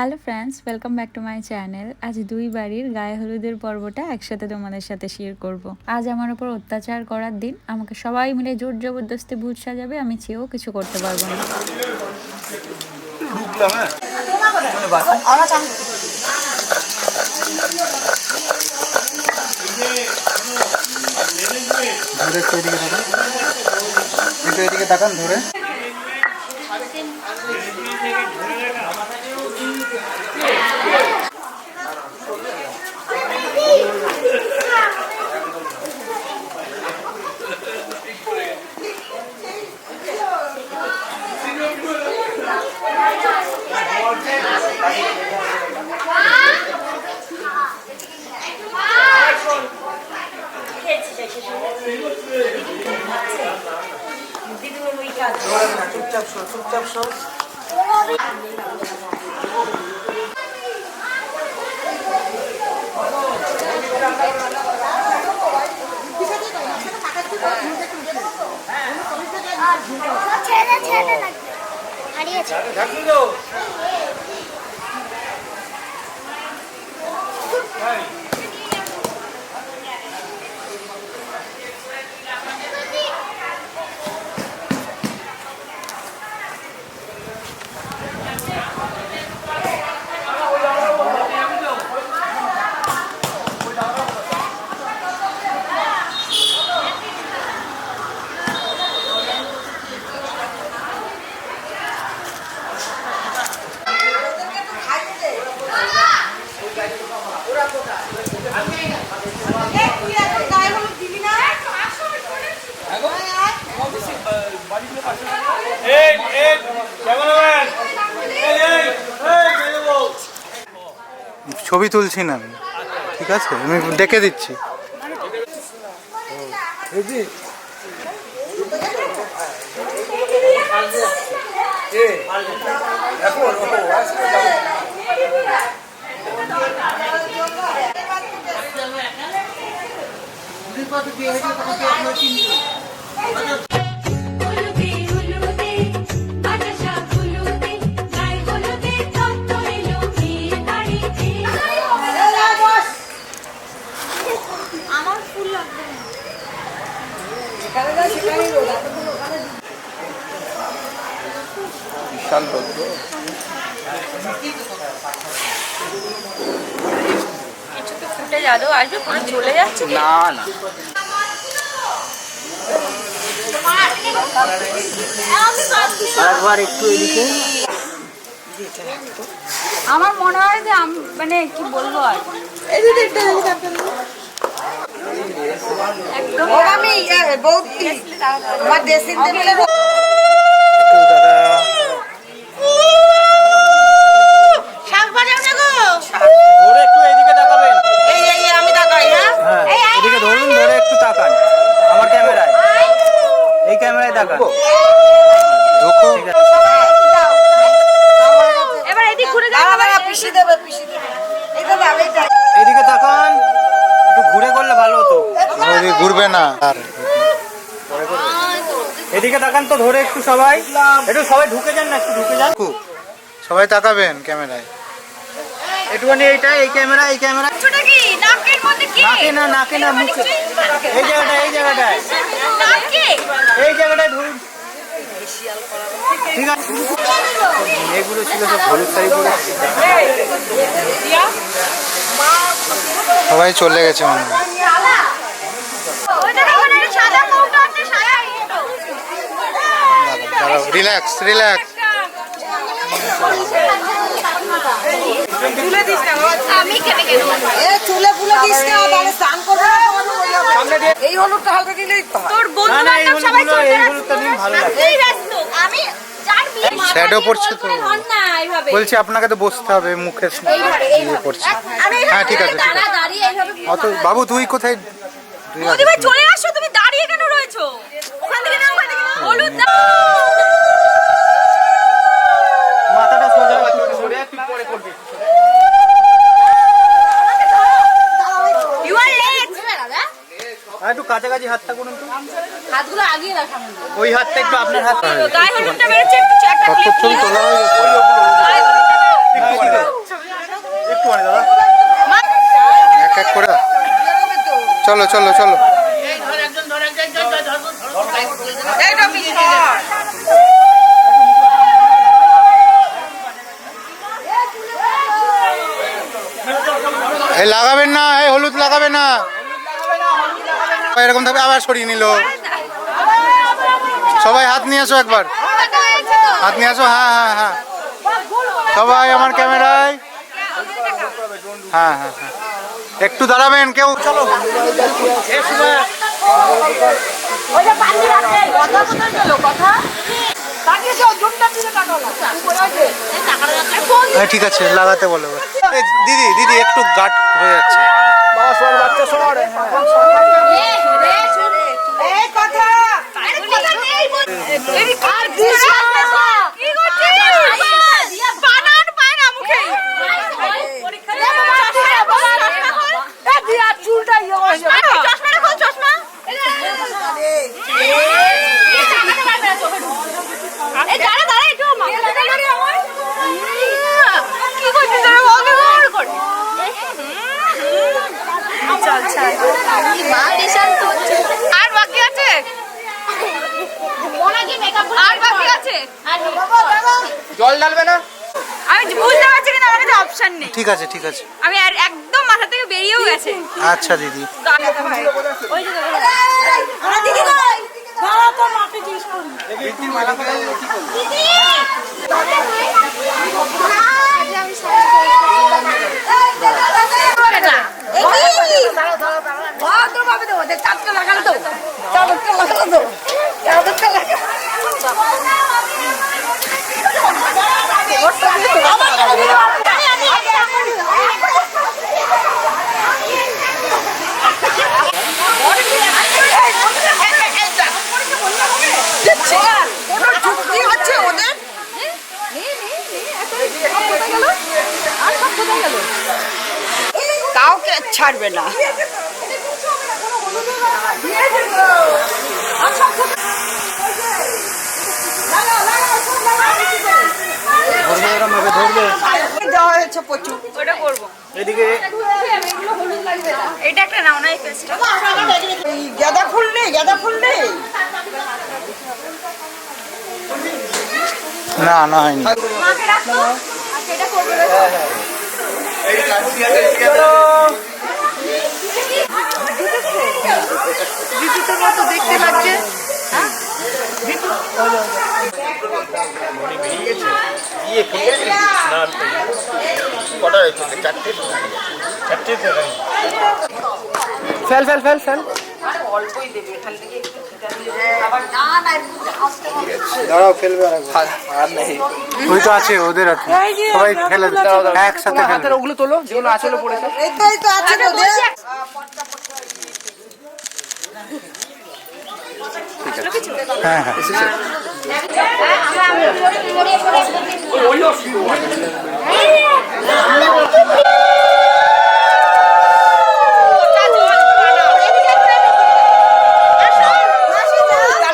Hello friends, welcome back to my channel. আজ দুই বাড়ির গায়ে হলুদের পর্বটা একসাথে তোমাদের সাথে শেয়ার করব। আজ আমার উপর অত্যাচার করার দিন। আমাকে সবাই মিলে জোর জবরদস্তি ভূত সাজাবে, আমি চেয়েও কিছু করতে পারবো না। এদিকে তাকান ধরে। চুপচাপ শো, চুপচাপ শো। ছবি তুলছি না আমি, ঠিক আছে? আমি ডেকে দিচ্ছি। বিশাল রোদ্র। ফুটে যাদব আসবে, পুরো চলে যাচ্ছে। না না, একবার একটু এদিকে। আমার মনে হয় যে মানে কি বলবো আর একদম আমি বহুত আমার দেশি দিলে এদিকে ধরুন, ধরে একটু তাকান আমার ক্যামেরায়, এই ক্যামেরায় তাকান। এবার এদিক ঘুরে যাও, পিষে দেবে, পিষে দেবে। এদিকে তাকান, একটু ঘুরে করলে ভালো হতো। ঘুরবে না, এদিকে তাকান তো, ধরে একটু সবাই, একটু সবাই ঢুকে যান না, একটু ঢুকে যান, সবাই তাকাবেন ক্যামেরায় একটুখানি। এইটা এই ক্যামেরা, এই ক্যামেরা নাকে না, নাকে না, মুখে। এই জায়গাটা, এই জায়গাটায়, এই জায়গাটায় ধরুন, ঠিক আছে? এগুলো ছিল সব হলুদ শাড়ি পরে, সবাই চলে গেছে মনে হয়। Relax, relax. এই হলুদটা হালকা দিলেই তোর শ্যাডো পড়ছে তো, বলছি আপনাকে তো বসতে হবে, মুখে পড়ছে। হ্যাঁ ঠিক আছে, অত বাবু তুই কোথায়? চলে আসো, তুমি দাঁড়িয়ে কেন রয়েছো? ওখান থেকে নাও, হলুদ মাথাটা সোজা করে একটু পরে করবি। একটু কাছাকাছি হাতটা করুন তো, হাতগুলো আগিয়ে রাখা, ওই হাতটা একটু আপনার হাত। গায়ে হলুদটা মেরেছে, একটু একটা ক্লিপ ছবি তোলা হয়ে গেছে। একটু মানে দাদা এক এক করে চলো চলো চলো এই লাগাবেন না, এই হলুদ লাগাবে না, এরকম থাকবে। আবার সরিয়ে নিল। সবাই হাত নিয়ে আসো, একবার হাত নিয়ে আসো। হ্যাঁ হ্যাঁ হ্যাঁ, সবাই আমার ক্যামেরায়। হ্যাঁ হ্যাঁ হ্যাঁ, একটু দাঁড়াবেন কেউ। চলো ঠিক আছে, লাগাতে বলো। দিদি দিদি একটু গার্ড হয়ে যাচ্ছে। আর বাকি আছে, আর বাকি আছে। জল ঢালবে না? আমি বুঝতে পারছি কিন্তু আমার কাছে অপশন নেই। ঠিক আছে ঠিক আছে, আমি আর একদম মাথা থেকে বেরিয়েও গেছে। আচ্ছা দিদি। কাউকে ছাড়বে না। দেওয়া হয়েছে প্রচুর। ওটা করবো। এদিকে এটা একটা নাও না, এই পেস্টটা। গাঁদা ফুল নেই, গাঁদা ফুল নেই। না না হয়নি। মাকে রাখতো। আচ্ছা, এটা করবো। ঋতুটার মতো দেখতে লাগছে। Fail fail fail fail. দাঁড়াও, ফেলবে আর নেই। ওই তো আছে, ওদের আছে, সবাই ফেলে একসাথে ফেলবে। ওগুলো তোলো যেগুলো আঁচলে পড়েছে। এই তো আছে ওদের। হ্যাঁ হ্যাঁ,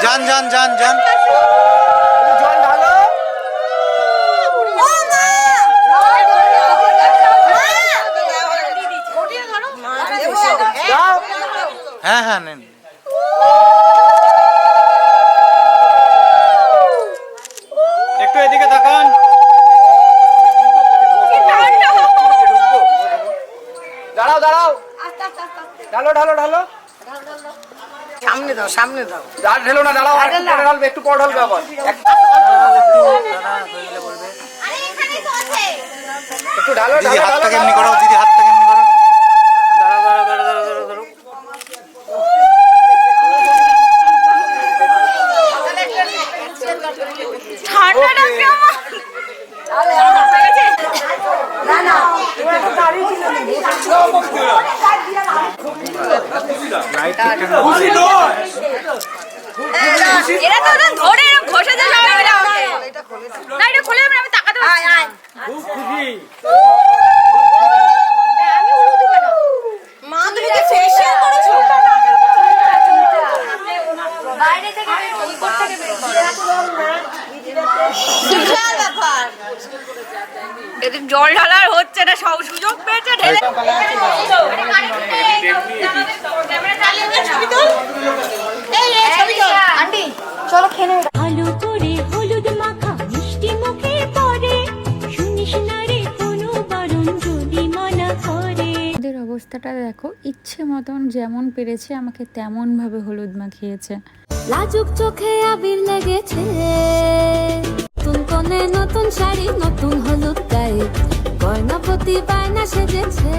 যান যান যান যান। জল ঢালো। হ্যাঁ হ্যাঁ নেন। একটু এদিকে তাকান। দাঁড়াও দাঁড়াও, ঢালো ঢালো ঢালো। সামনে দাও, সামনে দাও। আর ঢেলো না, দাঁড়াও, আর একটু পরে ঢালবে, একটু পরে ঢালবে আবার। একটু ঢালো দিদি ঢালো হাতটা ঢালো। কেমনি করো, দিদি হাতটা কেমনি করো। ঠান্ডাটা কেমন? এরা তো ওদের ধরে এরকম ঘষে যায় সবাই মিলে আমাকে। না, এটা খুলে দেবেন, আমি তাকাতে পারছি না। মা, তুমি কি ফেশিয়াল করেছো? বাইরে থেকে উপর থেকে বিশাল ব্যাপার। এদের জল ঢালার হচ্ছে না, সব সুযোগ পেয়েছে ঢেলে। আন্টি চলো খেয়ে নেবে। ভালো করে হলুদ মাখা মিষ্টি মুখে পড়ে, শুনিস না রে কোনো বারণ যদি মানা করে। ওদের অবস্থাটা দেখো, ইচ্ছে মতন যেমন পেরেছে আমাকে তেমন ভাবে হলুদ মাখিয়েছে। লাজুক চোখে আবির লেগেছে, নতুন কোণে নতুন শাড়ি নতুন হলুদ গায়ে, গয়নাপতি বায়না সেজেছে।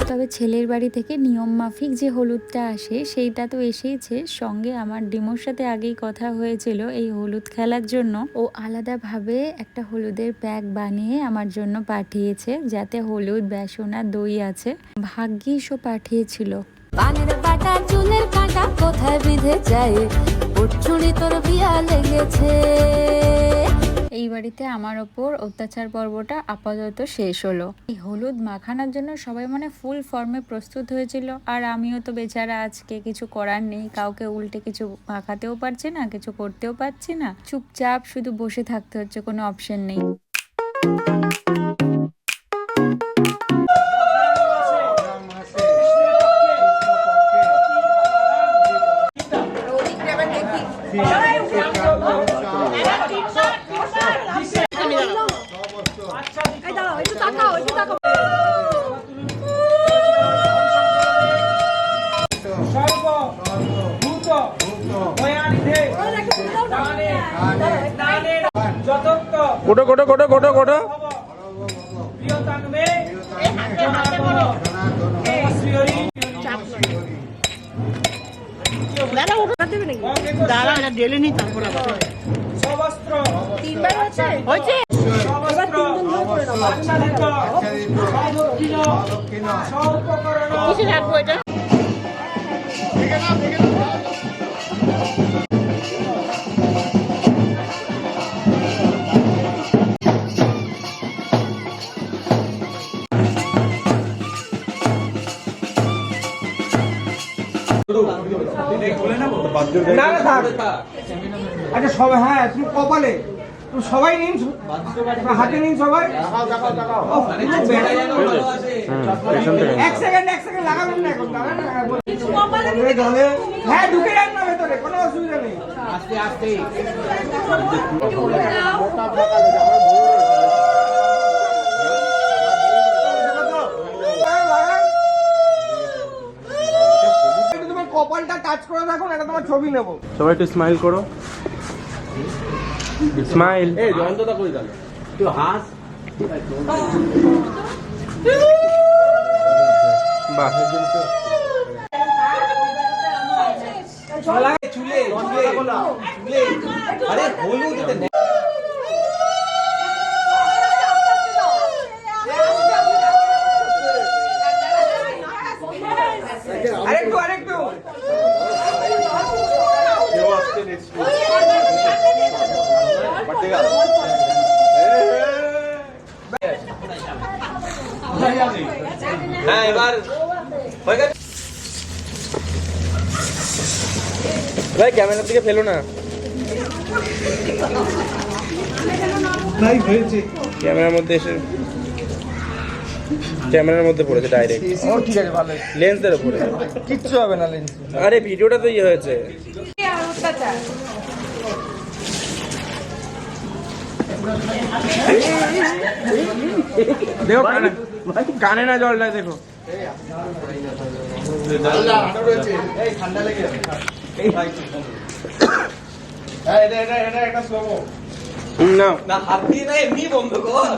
তবে ছেলের বাড়ি থেকে নিয়ম মাফিক যে হলুদটা আসে সেইটা তো এসেইছে, সঙ্গে আমার ডিমোর সাথে আগেই কথা হয়েছিল এই হলুদ খেলার জন্য। ও আলাদাভাবে একটা হলুদের প্যাক বানিয়ে আমার জন্য পাঠিয়েছে, যাতে হলুদ, বেসন আর দই আছে। ভাগ্যিস ও পাঠিয়েছিল। পানের বাটা চুলের কাঁটা কোথায় বিঁধে যায়, উঠছুড়ি তোর বিয়া লেগেছে। এই বাড়িতে আমার ওপর অত্যাচার পর্বটা আপাতত শেষ হলো। এই হলুদ মাখানোর জন্য সবাই মানে ফুল ফর্মে প্রস্তুত হয়েছিল, আর আমিও তো বেচারা আজকে কিছু করার নেই, কাউকে উল্টে কিছু মাখাতেও পারছি না, কিছু করতেও পারছি না, চুপচাপ শুধু বসে থাকতে হচ্ছে, কোনো অপশন নেই। কোটো কোটো কোটো কোটো কোটো না না থাক। আচ্ছা সবাই, হ্যাঁ তুমি কপালে তুমি সবাই নিন, হাতে নিন সবাই। এক সেকেন্ড লাগাবেন না এখন, হ্যাঁ ঢুকে যান না ভেতরে, কোনো অসুবিধা নেই। আস্তে আস্তে কপালটা টাচ করে দেখুন, এটা তোমার ছবি নেব। সবাই একটু স্মাইল করো, স্মাইল। এই জয়ন্তদা কই গেল? একটু হাস। বাহ, চুলে চুলে চুলে, আরে হলুদ এতে আরেকটু আরেকটু হ্যাঁ এবার হয়ে গেছে ভাই, ক্যামেরার দিকে ফেলো না। ক্যামেরার মধ্যে এসে ক্যামেরার মধ্যে পড়েছে ডাইরেক্ট। ও ঠিক আছে, ভালো। লেন্সের উপরে কিচ্ছু হবে না, লেন্স। আরে ভিডিওটা তো ইয়ে হয়েছে। দেখো কানে না জলটা দেখো। ঠান্ডা লেগে না, হাত দিয়ে না, এমনি বন্ধ কর।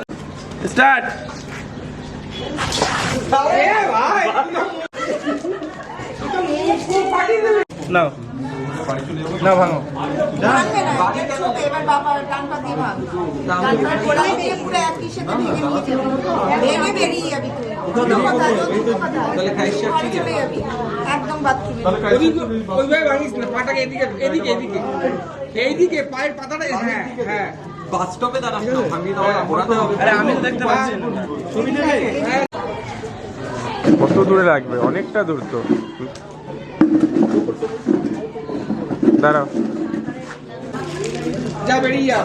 স্টার্ট। নাও না ভাঙো, এইদিকে পায়ের পাতাটা, হ্যাঁ হ্যাঁ বাস্তবে দাঁড়া ভাঙিয়ে দেওয়া ঘোরাতে হবে। আরে আমি দেখতে পাচ্ছি না, ছবি নেবে। কত দূরে লাগবে? অনেকটা দূর তো। দাঁড়াও, যা বেরিয়ে যা।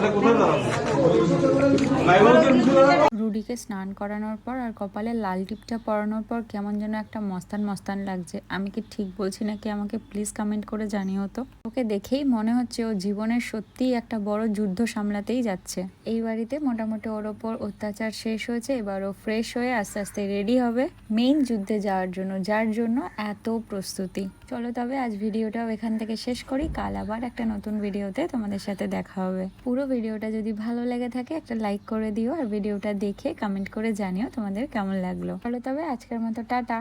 রুডিকে স্নান করানোর পর আর কপালে লাল টিপটা পরানোর পর কেমন যেন একটা মস্তান মস্তান লাগছে। আমি কি ঠিক বলছি নাকি আমাকে প্লিজ কমেন্ট করে জানিও তো। ওকে দেখেই মনে হচ্ছে ও জীবনের সত্যিই একটা বড় যুদ্ধ সামলাতেই যাচ্ছে। এই বাড়িতে মোটামুটি ওর ওপর অত্যাচার শেষ হয়েছে, এবার ও ফ্রেশ হয়ে আস্তে আস্তে রেডি হবে মেইন যুদ্ধে যাওয়ার জন্য, যার জন্য এত প্রস্তুতি। চলো তবে আজ ভিডিওটাও এখান থেকে শেষ করি, কাল আবার একটা নতুন ভিডিওতে তোমাদের সাথে দেখা হবে। পুরো ভিডিওটা যদি ভালো লেগে থাকে একটা লাইক করে দিও, আর ভিডিওটা দেখে কমেন্ট করে জানিও তোমাদের কেমন লাগলো। চলো তবে আজকের মতো টাটা।